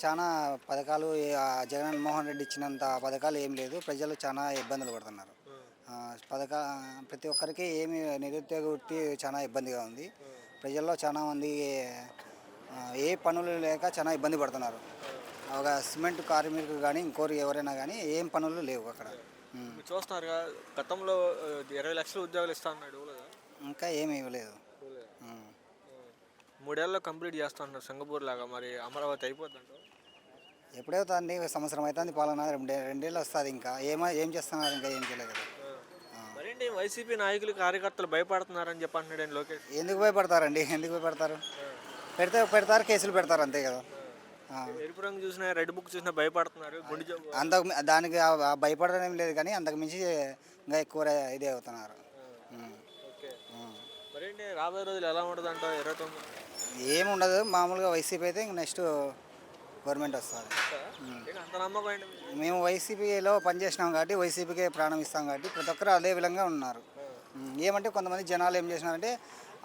చాలా పథకాలు జగన్మోహన్ రెడ్డి ఇచ్చినంత పథకాలు ఏం లేదు. ప్రజలు చాలా ఇబ్బందులు పడుతున్నారు. పథకా ప్రతి ఒక్కరికి ఏమి నిరుద్యోగ వృత్తి చాలా ఇబ్బందిగా ఉంది. ప్రజల్లో చాలామంది ఏ పనులు లేక చాలా ఇబ్బంది పడుతున్నారు. ఒక సిమెంట్ కార్మికులు కానీ ఇంకోరు ఎవరైనా కానీ ఏం పనులు లేవు అక్కడ. చూస్తున్నారుగా గతంలో 20 లక్షల ఉద్యోగాలు ఇస్తా అన్నాడు. ఇంకా ఏమీ ఇవ్వలేదు. 3 ఏళ్ళలో కంప్లీట్ చేస్తా అన్నారు సింగపూర్ లాగా. మరి అమరావతి అయిపోద్దంట. ఎప్పుడవుతుంది? సంవత్సరం అవుతుంది పాలన, రెండేళ్ళు వస్తుంది. ఇంకా ఏం చేస్తున్నారు? ఇంకా ఏం చేయలేదు కదా. మరేంటి వైసీపీ నాయకులు కార్యకర్తలు భయపడుతున్నారని చెప్పి అంటున్నాడు లోకేష్. ఎందుకు భయపడతారండి? ఎందుకు భయపడతారు? పెడతారు, కేసులు పెడతారు, అంతే కదా. ఎరుపు రంగు చూసినా రెడ్ బుక్ చూసినా భయపడుతున్నారు. దానికి భయపడడం ఏం లేదు, కానీ అంతకు మించి ఇంకా ఎక్కువ ఇదే అవుతున్నారు. మరేంటి రాబోయే రోజులు ఎలా ఉంటుంది అంటావు? 29 ఏముండదు, మామూలుగా వైసీపీ అయితే ఇంక నెక్స్ట్ గవర్నమెంట్ వస్తుంది. అంత నమ్మకం ఏంటి? మేము వైసీపీలో పనిచేసినాం కాబట్టి వైసీపీకే ప్రాణం ఇస్తాం కాబట్టి ప్రతి ఒక్కరు అదే విధంగా ఉన్నారు. ఏమంటే కొంతమంది జనాలు ఏం చేసినారంటే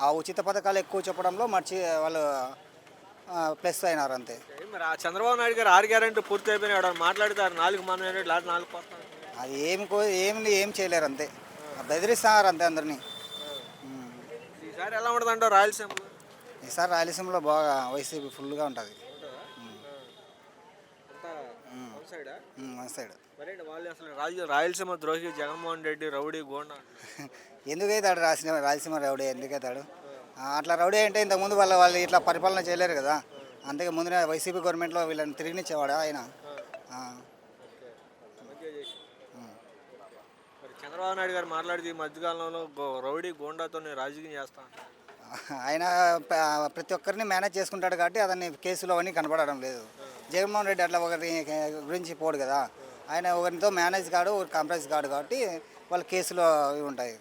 ఆ ఉచిత పథకాలు ఎక్కువ చెప్పడంలో వాళ్ళు ప్లస్ అయినారు, అంతే. మరి ఆ చంద్రబాబు నాయుడు గారు 6 గ్యారెంటీ పూర్తి అయిపోయినాడు మాట్లాడతారు. 4 మనం 4 పోతారు. అది ఏం చేయలేరు, అంతే. బెదిరిస్తున్నారు అంతే అందరినీ. ఈసారి ఎలా ఉంటుంది అంటారు రాయలసీమలో? ఈసారి రాయలసీమలో బాగా వైసీపీ ఫుల్గా ఉంటుంది. One side. మరేంటి వాళ్ళు అసలు రాయలసీమ ద్రోహి జగన్మోహన్ రెడ్డి రౌడీ గోండా ఎందుకైతాడు? రాయలసీమ రౌడీ ఎందుకైతాడు? అట్లా రౌడీ అంటే ఇంతకుముందు వాళ్ళు ఇట్లా పరిపాలన చేయలేరు కదా. అందుకే ముందునే వైసీపీ గవర్నమెంట్లో వీళ్ళని తిరిగినిచ్చేవాడు ఆయన. చంద్రబాబు నాయుడు గారు మాట్లాడితే ఈ మధ్యకాలంలో రౌడీ గోండాతో రాజకీయం చేస్తాను. ఆయన ప్రతి ఒక్కరిని మేనేజ్ చేసుకుంటాడు కాబట్టి అతన్ని కేసులు అవన్నీ కనపడడం లేదు. జగన్మోహన్ రెడ్డి అట్లా ఒకరి గురించి పోడు కదా. ఆయన ఒకరితో మేనేజ్ కాడు, ఒకరి కాంప్రమైజ్ కాడు కాబట్టి వాళ్ళ కేసులు ఇవి ఉంటాయి.